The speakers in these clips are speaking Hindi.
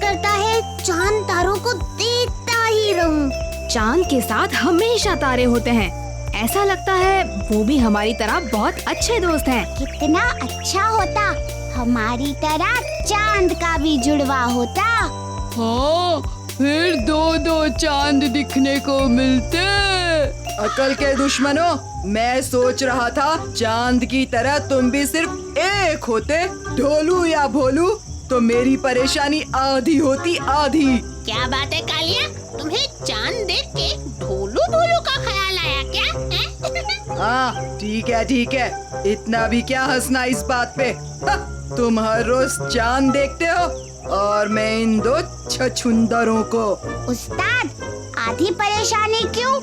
करता है चांद तारों को देखता ही रहूं। चांद के साथ हमेशा तारे होते हैं, ऐसा लगता है वो भी हमारी तरह बहुत अच्छे दोस्त हैं। कितना अच्छा होता हमारी तरह चांद का भी जुड़वा होता। हाँ, फिर दो दो चांद दिखने को मिलते। अकल के दुश्मनों, मैं सोच रहा था चांद की तरह तुम भी सिर्फ एक होते, ढोलू या भोलू, तो मेरी परेशानी आधी होती आधी। क्या बात है कालिया, तुम्हें चांद देख के ढोलू भोलू का ख्याल आया क्या? हाँ ठीक है, इतना भी क्या हंसना इस बात पे। तुम हर रोज चांद देखते हो और मैं इन दो छछुंदरों को। उस्ताद, आधी परेशानी क्यों?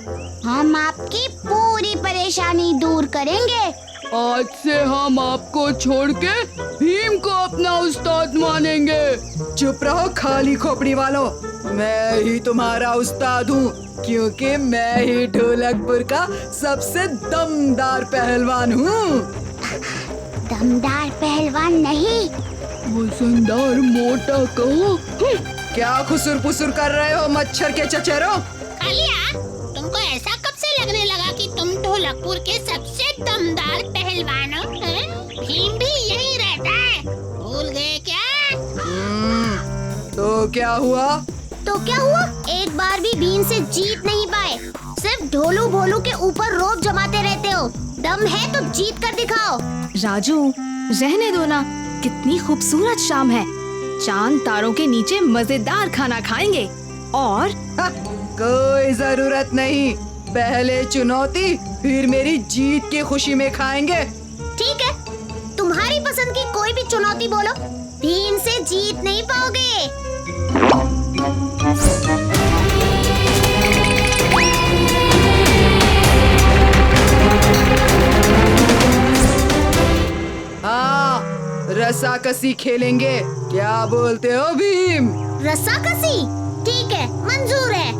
हम आपकी पूरी परेशानी दूर करेंगे। आज से हम आपको छोड़ के भीम को अपना उस्ताद मानेंगे। चुप रहो खाली खोपड़ी वालों, मैं ही तुम्हारा उस्ताद हूँ, क्योंकि मैं ही ढोलकपुर का सबसे दमदार पहलवान हूँ। दमदार पहलवान नहीं, वजनदार मोटा कहो। क्या खुसुर पुसुर कर रहे हो मच्छर के चचेरों? कालिया, तुमको ऐसा कब से लगने लगा कि तुम ढोलकपुर के सबसे दमदार पहलवान हो? भीम भी यहीं रहता है, भूल गए क्या? तो क्या हुआ? एक बार भी भीम से जीत नहीं पाए, सिर्फ ढोलू भोलू के ऊपर रोब जमाते रहते हो। दम है तो जीत कर दिखाओ। राजू, रहने दो ना, कितनी खूबसूरत शाम है। चांद तारों के नीचे मजेदार खाना खाएंगे और कोई जरूरत नहीं, पहले चुनौती फिर मेरी जीत की खुशी में खाएंगे। ठीक है, तुम्हारी पसंद की कोई भी चुनौती बोलो, भीम से जीत नहीं पाओगे। हाँ, रस्साकसी खेलेंगे, क्या बोलते हो भीम? रस्साकसी ठीक है, मंजूर है।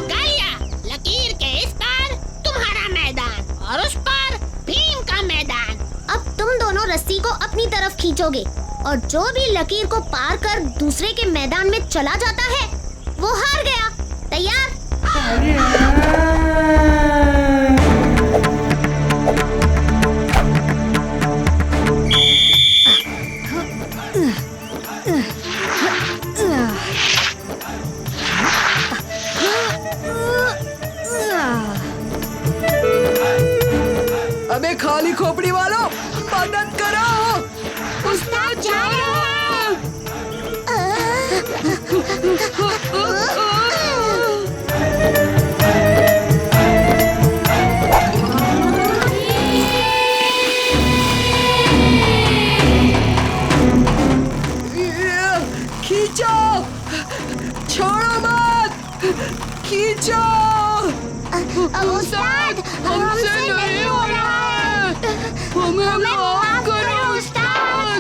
कालिया, लकीर के इस पार तुम्हारा मैदान और उस पार भीम का मैदान। अब तुम दोनों रस्सी को अपनी तरफ खींचोगे और जो भी लकीर को पार कर दूसरे के मैदान में चला जाता है वो हार गया। तैयार? अबे खाली खोपड़ी वालों, मदद करो। उस्ताद जा रहे खींचो, छोड़ो मत, खींचो। उस्ताद, हमसे नहीं हो रहा है, हमें माफ करो उस्ताद।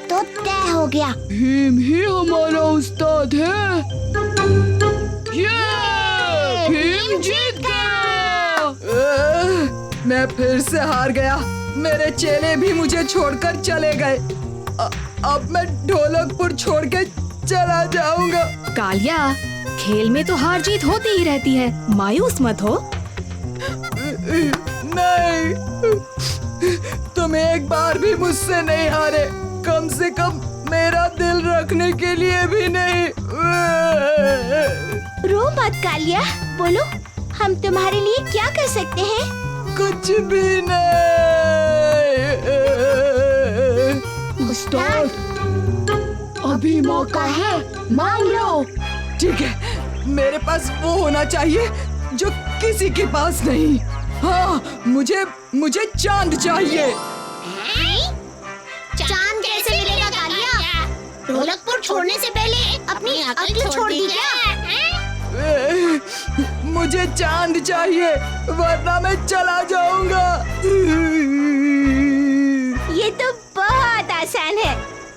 तो तय हो गया, भीम ही हमारा उस्ताद है। भीम जीत गया। मैं फिर से हार गया, मेरे चेले भी मुझे छोड़कर चले गए। अब मैं ढोलकपुर छोड़ के चला जाऊंगा। कालिया, खेल में तो हार जीत होती ही रहती है, मायूस मत हो। नहीं, तुम एक बार भी मुझसे नहीं हारे, कम से कम मेरा दिल रखने के लिए भी नहीं। रो मत कालिया, बोलो हम तुम्हारे लिए क्या कर सकते हैं? कुछ भी नहीं। उस्ताद, अभी मौका है, मांग लो। ठीक है, मेरे पास वो होना चाहिए जो किसी के पास नहीं। हाँ, मुझे चांद चाहिए। चांद कैसे मिलेगा कालिया? ढोलकपुर छोड़ने से पहले अपनी अकल छोड़ दी क्या? मुझे चांद चाहिए वरना मैं चला जाऊंगा। ये तो बहुत आसान है,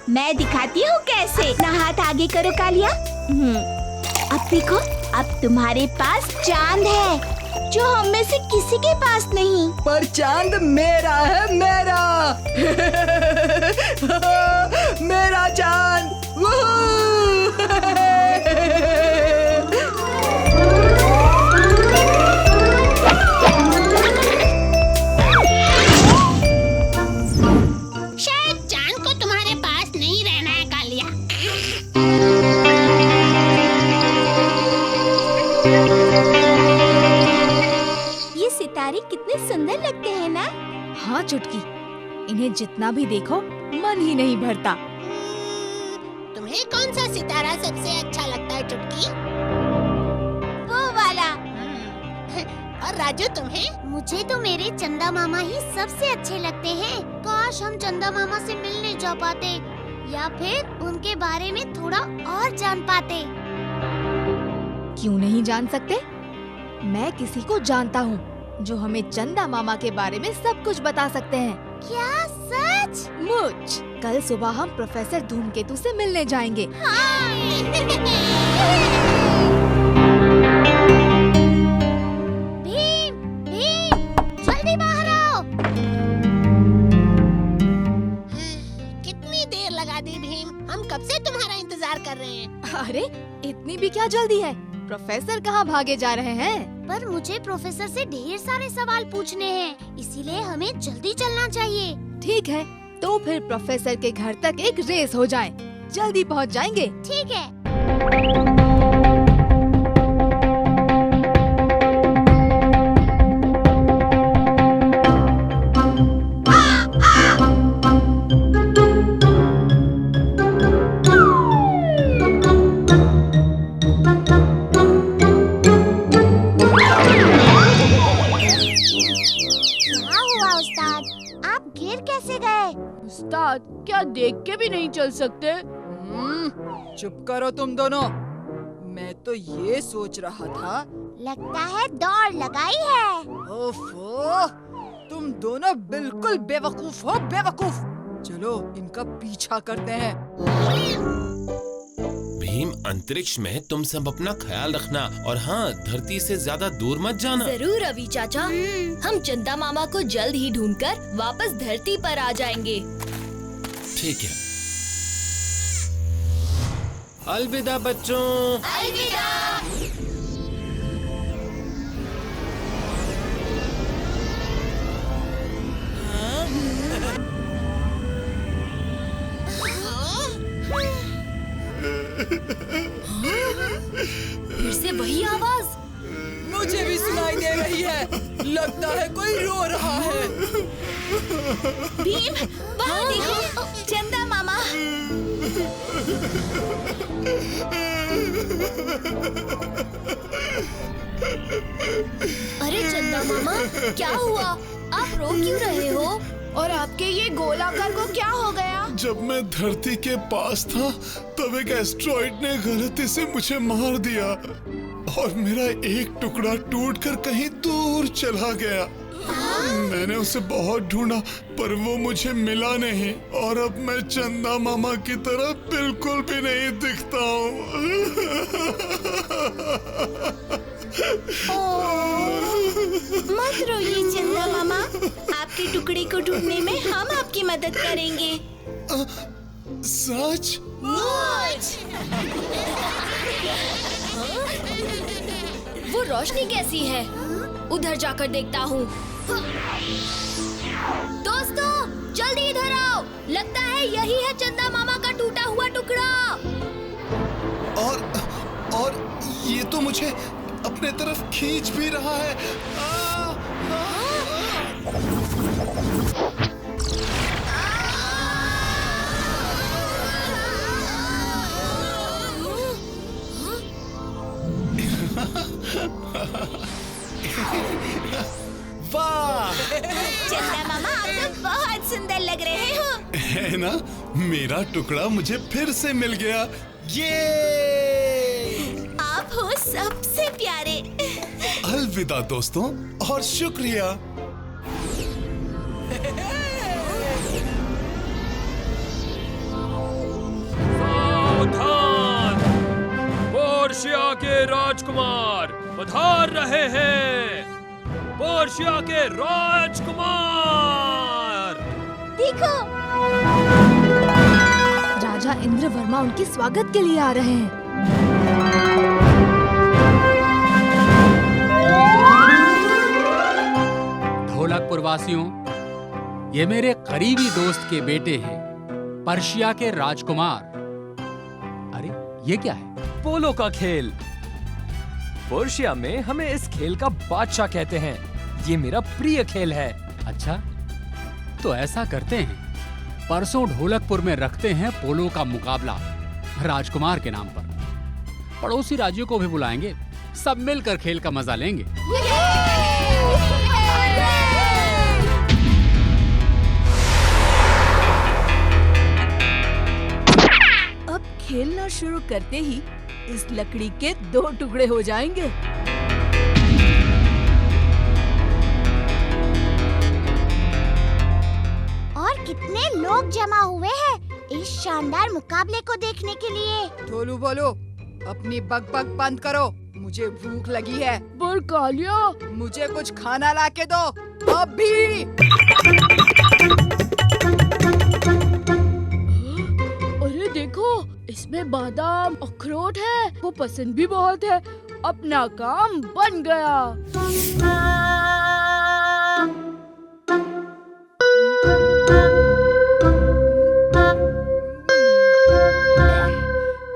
मैं दिखाती हूँ कैसे। ना हाथ आगे करो कालिया। अब देखो, अब तुम्हारे पास चांद है जो हम में से किसी के पास नहीं। पर चांद मेरा है, मेरा। मेरा चांद। शायद चांद को तुम्हारे पास नहीं रहना है कालिया। ये सितारे कितने सुंदर लगते हैं ना। हाँ चुटकी, इन्हें जितना भी देखो मन ही नहीं भरता। तुम्हें कौन सा सितारा सबसे अच्छा लगता है चुटकी? वो वाला। और राजू तुम्हें? मुझे तो मेरे चंदा मामा ही सबसे अच्छे लगते हैं। काश हम चंदा मामा से मिलने जा पाते या फिर उनके बारे में थोड़ा और जान पाते। क्यों नहीं जान सकते? मैं किसी को जानता हूँ जो हमें चंदा मामा के बारे में सब कुछ बता सकते हैं। क्या सच? मुझ कल सुबह हम प्रोफेसर धूमकेतु से मिलने जाएंगे। भीम, भीम, जल्दी बाहर आओ। कितनी देर लगा दी भीम, हम कब से तुम्हारा इंतजार कर रहे हैं। अरे इतनी भी क्या जल्दी है? प्रोफेसर कहाँ भागे जा रहे हैं? पर मुझे प्रोफेसर से ढेर सारे सवाल पूछने हैं, इसीलिए हमें जल्दी चलना चाहिए। ठीक है, तो फिर प्रोफेसर के घर तक एक रेस हो जाए, जल्दी पहुँच जाएंगे। ठीक है। क्या हुआ उस्ताद? आप गिर कैसे गए? उस्ताद, क्या देख के भी नहीं चल सकते? चुप करो तुम दोनों। मैं तो ये सोच रहा था। लगता है दौड़ लगाई है। ओफो, तुम दोनों बिल्कुल बेवकूफ हो, बेवकूफ। चलो इनका पीछा करते हैं। भीम, अंतरिक्ष में तुम सब अपना ख्याल रखना और हाँ, धरती से ज्यादा दूर मत जाना। जरूर रवि चाचा, हम चंदा मामा को जल्द ही ढूंढकर वापस धरती पर आ जाएंगे। ठीक है। अलविदा बच्चों। अलविदा। फिर से वही आवाज। मुझे भी सुनाई दे रही है। लगता है कोई रो रहा है। भीम, वहाँ देखो, चंदा मामा। अरे चंदा मामा, क्या हुआ? आप रो क्यों रहे हो? और आपके ये गोलाकार को क्या हो गया? जब मैं धरती के पास था तब एक एस्ट्रॉइड ने गलती से मुझे मार दिया और मेरा एक टुकड़ा टूटकर कहीं दूर चला गया। मैंने उसे बहुत ढूंढा पर वो मुझे मिला नहीं और अब मैं चंदा मामा की तरह बिल्कुल भी नहीं दिखता हूँ। मत रोइए चंदा मामा, आपके टुकड़े को ढूंढने में हम आपकी मदद करेंगे। सच? वो रोशनी कैसी है? उधर जाकर देखता हूँ। दोस्तों, जल्दी इधर आओ। लगता है यही है चंदा मामा का टूटा हुआ टुकड़ा। और ये तो मुझे अपने तरफ खींच भी रहा है। वाह! चंदा मामा, आप तो बहुत सुंदर लग रहे हो। है ना? मेरा टुकड़ा मुझे फिर से मिल गया। ये आप हो सबसे प्यारे। अलविदा दोस्तों और शुक्रिया। सावधान! पोर्शिया के राजकुमार पधार रहे हैं। पोर्शिया के राजकुमार। देखो, राजा इंद्रवर्मा उनके स्वागत के लिए आ रहे हैं। ढोलकपुर वासियों, ये मेरे करीबी दोस्त के बेटे हैं, पर्शिया के राजकुमार। अरे ये क्या है? पोलो का खेल। पोर्शिया में हमें इस खेल का बादशाह कहते हैं। ये मेरा प्रिय खेल है। अच्छा, तो ऐसा करते हैं, परसों ढोलकपुर में रखते हैं पोलो का मुकाबला राजकुमार के नाम पर। पड़ोसी राज्यों को भी बुलाएंगे, सब मिलकर खेल का मजा लेंगे। अब खेलना शुरू करते ही इस लकड़ी के 2 टुकड़े हो जाएंगे। और कितने लोग जमा हुए हैं इस शानदार मुकाबले को देखने के लिए। ढोलू बोलो, अपनी बकबक बंद करो, मुझे भूख लगी है। पर कालिया, मुझे कुछ खाना ला के दो अभी। अरे देखो, इसमें बादाम अखरोट है, वो पसंद भी बहुत है। अपना काम बन गया।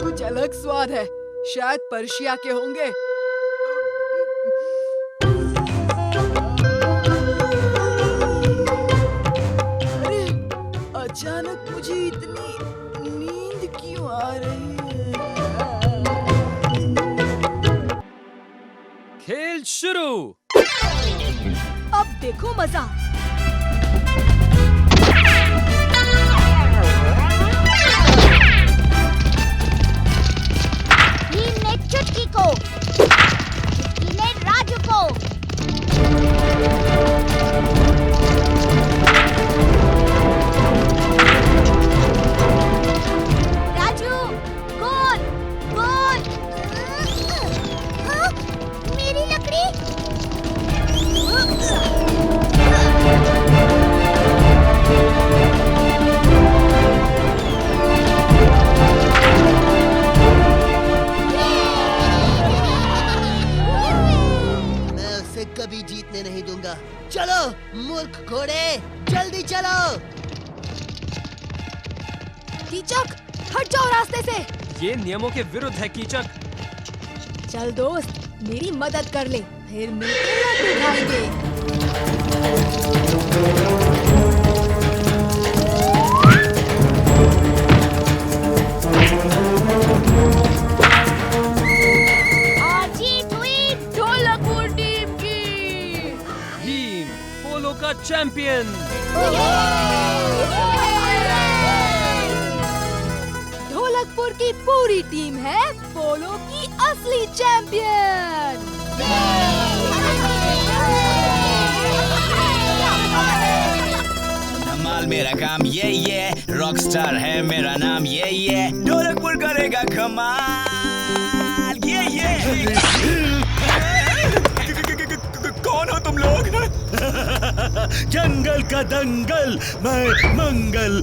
कुछ अलग स्वाद है, शायद पर्शिया के होंगे। अरे अचानक मुझे इतनी नींद क्यों आ रही है? खेल शुरू। अब देखो मजा। भीम ने चुटकी को, चुटकी ने राजू को। राजू, गोल, गोल। हाँ, मेरी लकड़ी। मैं उसे कभी जीतने नहीं दूंगा। चलो मूर्ख घोड़े, जल्दी चलो। कीचक, हट जाओ रास्ते से। ये नियमों के विरुद्ध है कीचक। चल दोस्त, मेरी मदद कर ले, फिर मिलकर लड्डू खाएंगे। और जीत हुई ढोलकपुर टीम की। भीम पोलो का चैंपियन। ढोलकपुर की पूरी टीम है पोलो की असली चैंपियन। धमाल मेरा काम ये रॉकस्टार है मेरा नाम ये ढोलकपुर करेगा कमाल ये कौन हो तुम लोग? जंगल का दंगल, मैं मंगल।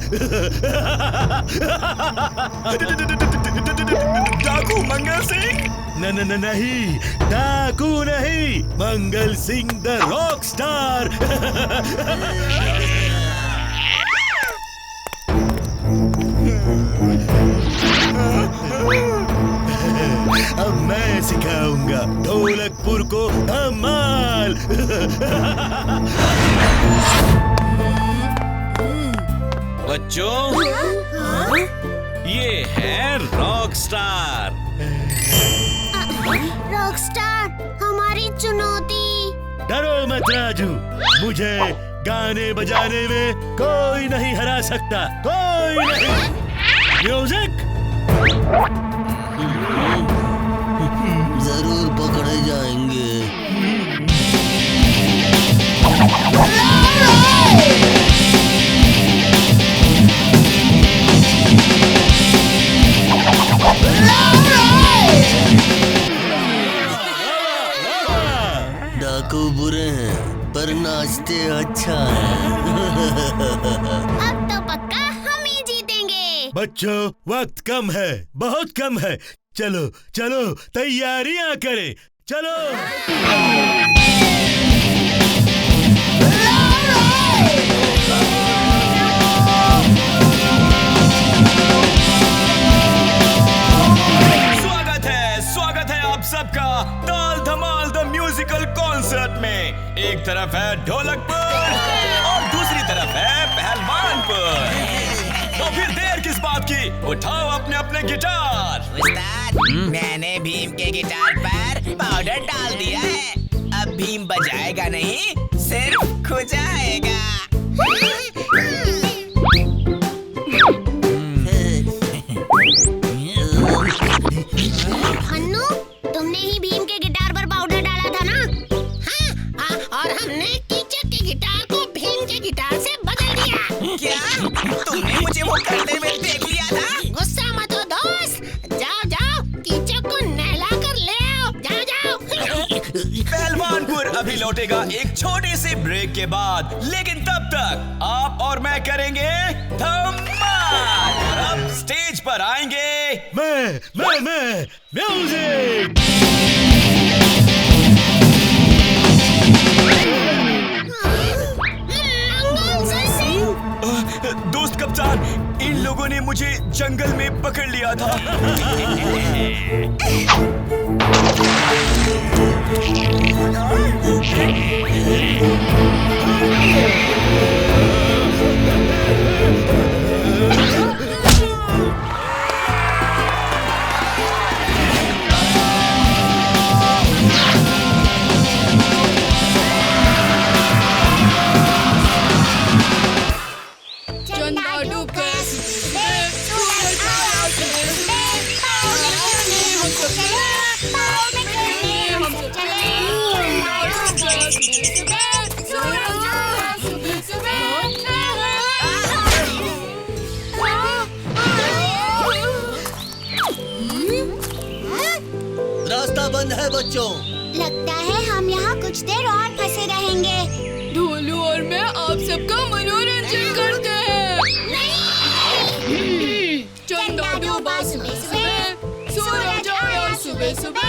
डाकू मंगल सिंह? नहीं, डाकू नहीं, Mangal Singh the rock star. अब मैं सिखाऊंगा ढोलकपुर को धमाल। बच्चों, ये है रॉकस्टार। रॉकस्टार, हमारी चुनौती। डरो मत राजू, मुझे गाने बजाने में कोई नहीं हरा सकता, कोई नहीं। म्यूजिक। जरूर पकड़े जाएंगे। डाकू बुरे हैं पर नाचते अच्छा है। अब तो पक्का हम ही जीतेंगे। बच्चों वक्त कम है, बहुत कम है। चलो चलो तैयारियां करें, चलो। स्वागत है आप सबका ताल धमाल द म्यूजिकल कॉन्सर्ट में। एक तरफ है ढोलकपुर और दूसरी तरफ है पहलवानपुर। तो फिर देर किस बात की, उठाओ अपने अपने गिटार। उस्ताद, मैंने भीम के गिटार पर पाउडर डाल दिया है। अब भीम बजाएगा नहीं, सिर्फ खुजाएगा। अन्नू, तुमने ही भीम के गिटार पर पाउडर डाला था ना? हाँ, और हमने कीचक के गिटार को भीम के गिटार से बदल दिया। क्या तुमने मुझे वो करते हुए देख लिया था? गुस्सा मत हो दोस्त, जाओ जाओ कीचक को नहला कर ले आओ, जाओ जाओ। पहलवानपुर अभी लौटेगा एक छोटी सी ब्रेक के बाद, लेकिन तब तक आप और मैं करेंगे धमाल। और अब स्टेज पर आएंगे मैं म्यूजिक। दोस्त कप्तान, इन लोगों ने मुझे जंगल में पकड़ लिया था। रास्ता बंद है बच्चों। लगता है हम यहाँ कुछ देर और फंसे रहेंगे। ढोलू और मैं आप सबका मनोरंजन करते हैं। चंदा डूबा सुबह सुबह, सूरज आया सुबह सुबह।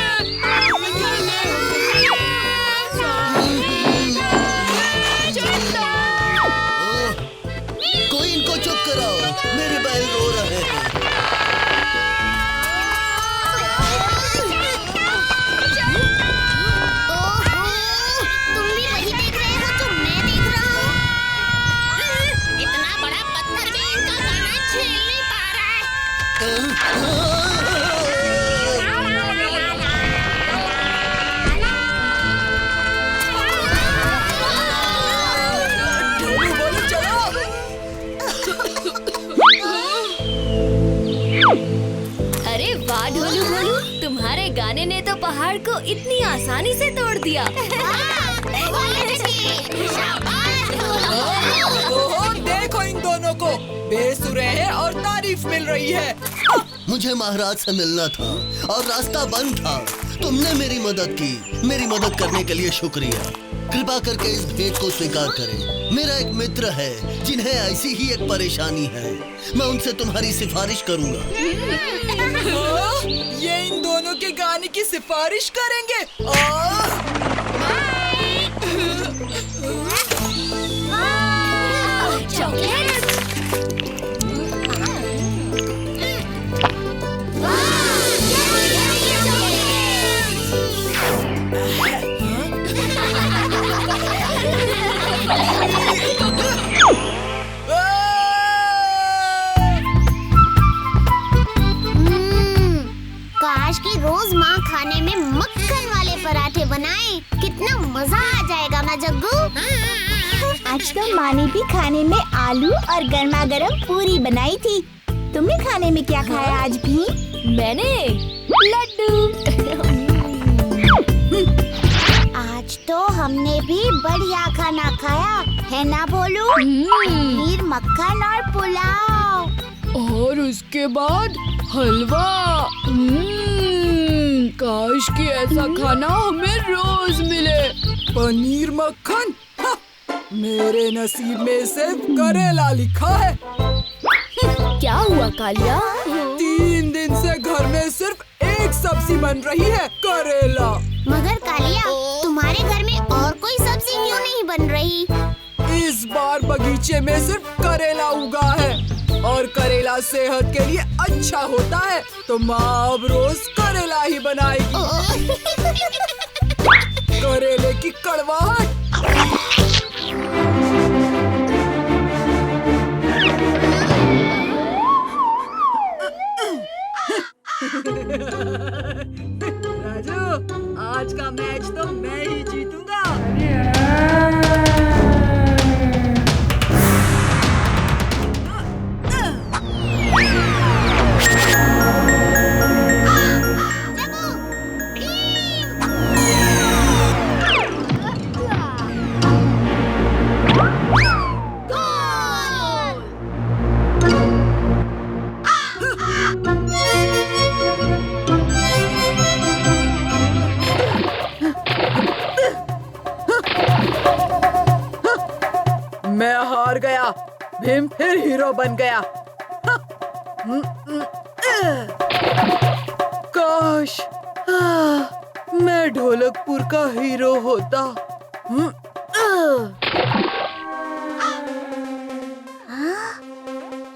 कोई इनको चुप कराओ, मेरे बैल रो रहे हैं। अरे वाह ढोलू भोलू, तुम्हारे गाने ने तो पहाड़ को इतनी आसानी से तोड़ दिया। ओहो, देखो इन दोनों को, बेसुरे हैं और तारीफ मिल रही है। मुझे महाराज से मिलना था और रास्ता बंद था। तुमने मेरी मदद की, मेरी मदद करने के लिए शुक्रिया। कृपा करके इस भेंट को स्वीकार करें। मेरा एक मित्र है जिन्हें ऐसी ही एक परेशानी है, मैं उनसे तुम्हारी सिफारिश करूंगा। ये इन दोनों के गाने की सिफारिश करेंगे? काश कि रोज माँ खाने में मक्खन वाले पराठे बनाए, कितना मजा आ जाएगा ना जग्गू। आज तो माँ ने भी खाने में आलू और गर्मा गर्म पूरी बनाई थी। तुमने खाने में क्या खाया आज भी? मैंने लड्डू। आज तो हमने भी बढ़िया खाना खाया है ना भोलू? पनीर मक्खन और पुलाव और उसके बाद हलवा। काश कि ऐसा खाना हमें रोज मिले। पनीर मक्खन? मेरे नसीब में सिर्फ करेला लिखा है। क्या हुआ कालिया? 3 दिन से घर में सिर्फ एक सब्जी बन रही है, करेला। मगर कालिया, तुम्हारे घर में और कोई सब्जी क्यों नहीं बन रही? इस बार बगीचे में सिर्फ करेला उगा है और करेला सेहत के लिए अच्छा होता है, तो माँ अब रोज करेला ही बनाएगी। करेले की कड़वाहट। राजू, आज का मैच तो मैं ही जीतूंगा। मैं हार गया, भीम फिर हीरो बन गया। काश मैं ढोलकपुर का हीरो होता।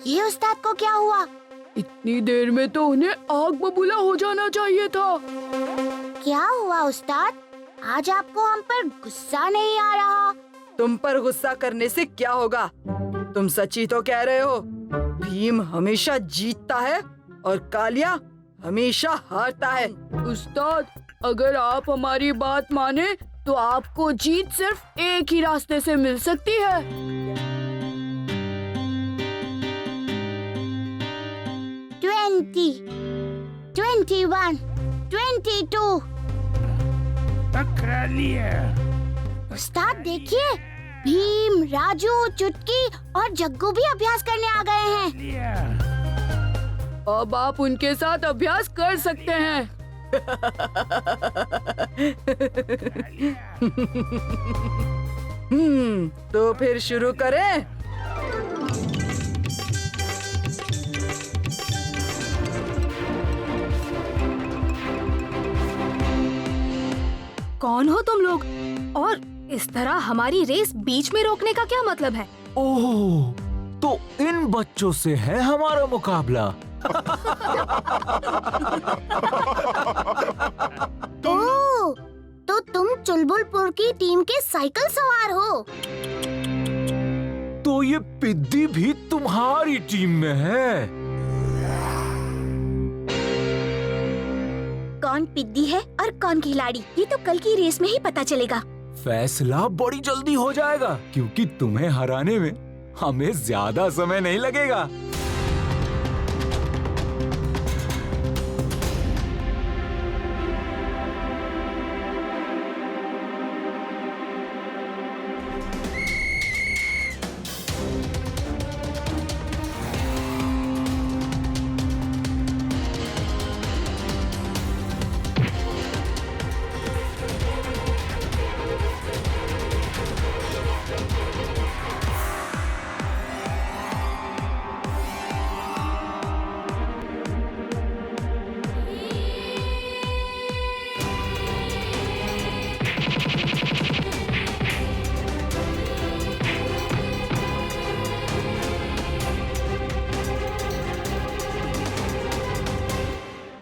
ये उस्ताद को क्या हुआ? इतनी देर में तो उन्हें आग बबूला हो जाना चाहिए था। क्या हुआ उस्ताद? आज आपको हम पर गुस्सा नहीं आ रहा? तुम पर गुस्सा करने से क्या होगा? तुम सच्ची तो कह रहे हो। भीम हमेशा जीतता है और कालिया हमेशा हारता है। उस्ताद, अगर आप हमारी बात माने तो आपको जीत सिर्फ एक ही रास्ते से मिल सकती है। 20, 21, 22। पकड़ लिया। उस्ताद देखिए, भीम, राजू, चुटकी और जग्गू भी अभ्यास करने आ गए हैं। अब आप उनके साथ अभ्यास कर सकते हैं। तो फिर शुरू करें। कौन हो तुम लोग? और इस तरह हमारी रेस बीच में रोकने का क्या मतलब है? ओह, तो इन बच्चों से है हमारा मुकाबला। ओह, तो तुम चुलबुलपुर की टीम के साइकिल सवार हो। तो ये पिद्दी भी तुम्हारी टीम में है? कौन पिद्दी है और कौन खिलाड़ी, ये तो कल की रेस में ही पता चलेगा। फैसला बड़ी जल्दी हो जाएगा, क्योंकि तुम्हें हराने में हमें ज्यादा समय नहीं लगेगा।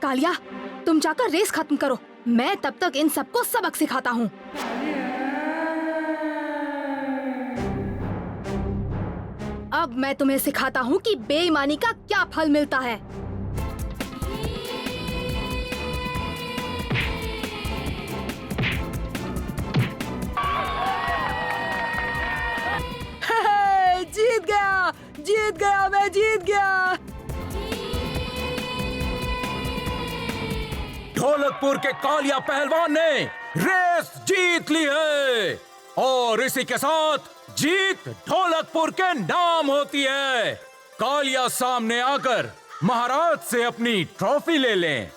कालिया, तुम जाकर रेस खत्म करो, मैं तब तक इन सबको सबक सिखाता हूँ। अब मैं तुम्हें सिखाता हूँ कि बेईमानी का क्या फल मिलता है। जीत गया, मैं जीत गया। ढोलकपुर के कालिया पहलवान ने रेस जीत ली है और इसी के साथ जीत ढोलकपुर के नाम होती है। कालिया सामने आकर महाराज से अपनी ट्रॉफी ले लें।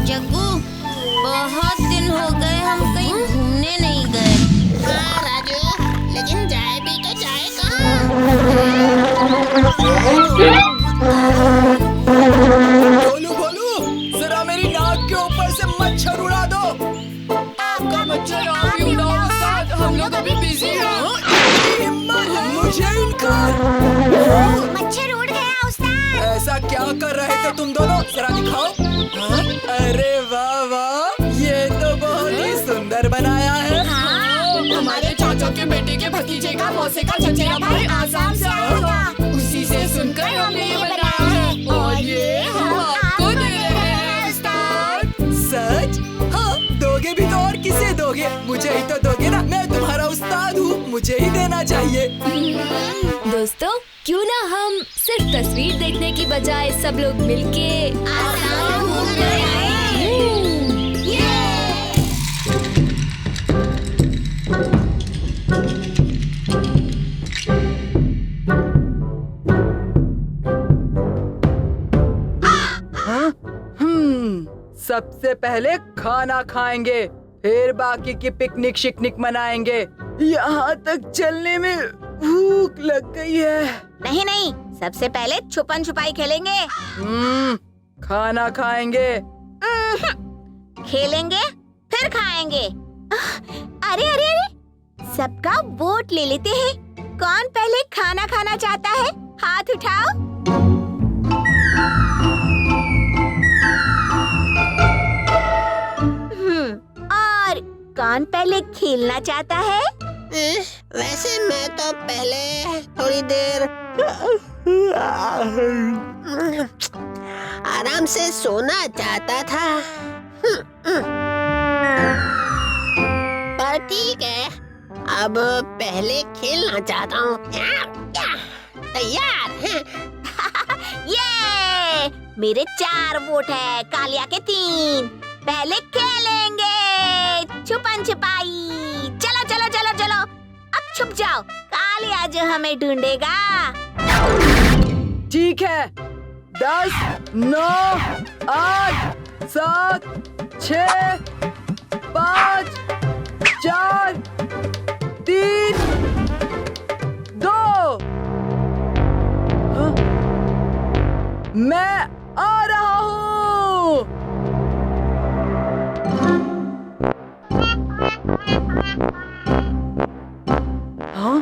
जग्गू, बहुत दिन हो गए हम कहीं घूमने नहीं गए। हाँ राजू, लेकिन जाए भी तो जाए कहाँ? भोलू भोलू, जरा मेरी नाक के ऊपर से मच्छर उड़ा दो। आपका मच्छर आप ही उड़ाओ उस्ताद, हम लोग अभी बिजी हैं। मुझे इनकार। मच्छर उड़ गया उस्ताद। ऐसा क्या कर रहे थे तुम दोनों, जरा दिखाओ। हाँ? अरे वाह वाह, ये तो बहुत ही सुंदर बनाया है। हमारे चाचा के बेटे के भतीजे का मौसे का चचेरा भाई आसाम से आया था, उसी से सुनकर हमने ये बनाया है और ये हम आपको दे रहे हैं उस्ताद। सच? हाँ, दोगे भी तो और किसे दोगे? मुझे ही तो दोगे ना, मैं तुम्हारा उस्ताद हूँ, मुझे ही देना चाहिए। दोस्तों, क्यों ना हम सिर्फ तस्वीर देखने की बजाय सब लोग मिलके आसाम घूम कर आए। सबसे पहले खाना खाएंगे, फिर बाकी की पिकनिक शिकनिक मनाएंगे। यहाँ तक चलने में भूख लग गई है। नहीं नहीं, सबसे पहले छुपन छुपाई खेलेंगे। खाना खाएंगे, खेलेंगे, फिर खाएंगे। अरे अरे अरे, सबका वोट ले लेते हैं। कौन पहले खाना खाना चाहता है? हाथ उठाओ। और कौन पहले खेलना चाहता है? वैसे मैं तो पहले थोड़ी देर आराम से सोना चाहता था। पर ठीक है, अब पहले खेलना चाहता हूँ। तैयार हैं? ये मेरे 4 वोट है, कालिया के 3। पहले खेलेंगे छुपन छुपाई। चलो चलो चलो चलो, अब छुप जाओ, कालिया जो हमें ढूंढेगा। ठीक है। 10, 9, 8, 7, 6, 5, 4, 3, 2। मैं आ रहा हूँ। हाँ?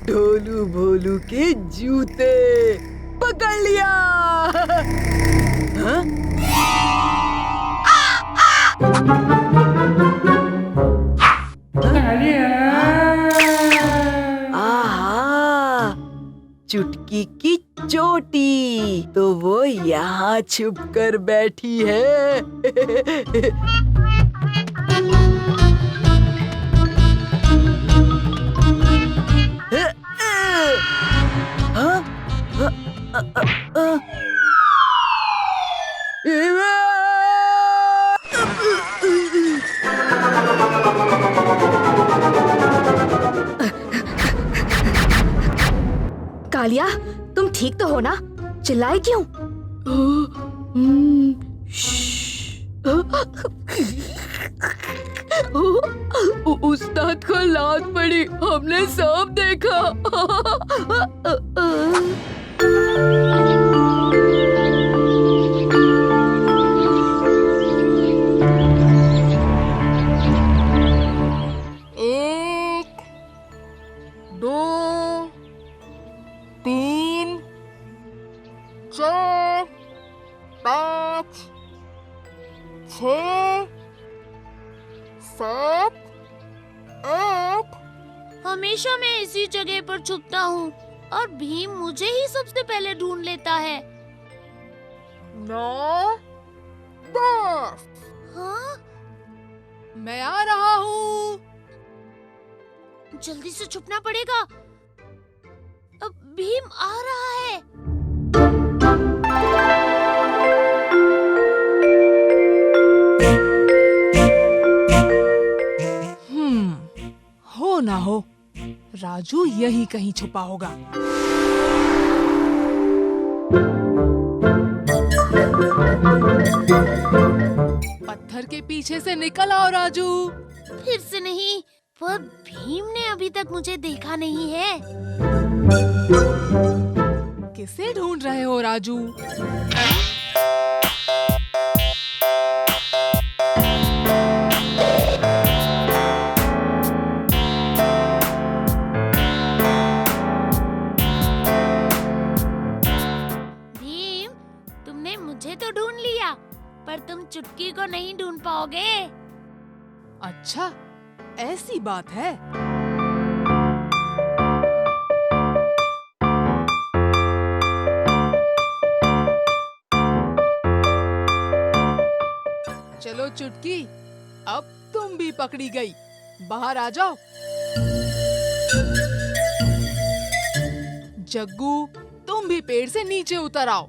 ढोलू भोलू के जूते पकड़ लिया। हाँ? आहा, चुटकी की चोटी तो वो यहाँ छुप कर बैठी है। कालिया, तुम ठीक तो हो ना? चिल्लाए क्यों? उस्ताद को लात पड़ी, हमने सब देखा। एक, 2, 3, 4, 5, 6, 7, 8। हमेशा मैं इसी जगह पर छुपता हूँ और भीम मुझे ही सबसे पहले ढूंढ लेता है। 9 10। हाँ? मैं आ रहा हूँ। जल्दी से छुपना पड़ेगा। अब भीम आ रहा है। हो ना हो, राजू यही कहीं छुपा होगा। पत्थर के पीछे से निकल आओ राजू। फिर से नहीं, पर भीम ने अभी तक मुझे देखा नहीं है। किसे ढूंढ रहे हो राजू? भीम, तुमने मुझे तो ढूंढ लिया, पर तुम चुटकी को नहीं ढूंढ पाओगे। अच्छा, ऐसी बात है। चलो चुटकी, अब तुम भी पकड़ी गई। बाहर आ जाओ। जग्गू, तुम भी पेड़ से नीचे उतर आओ।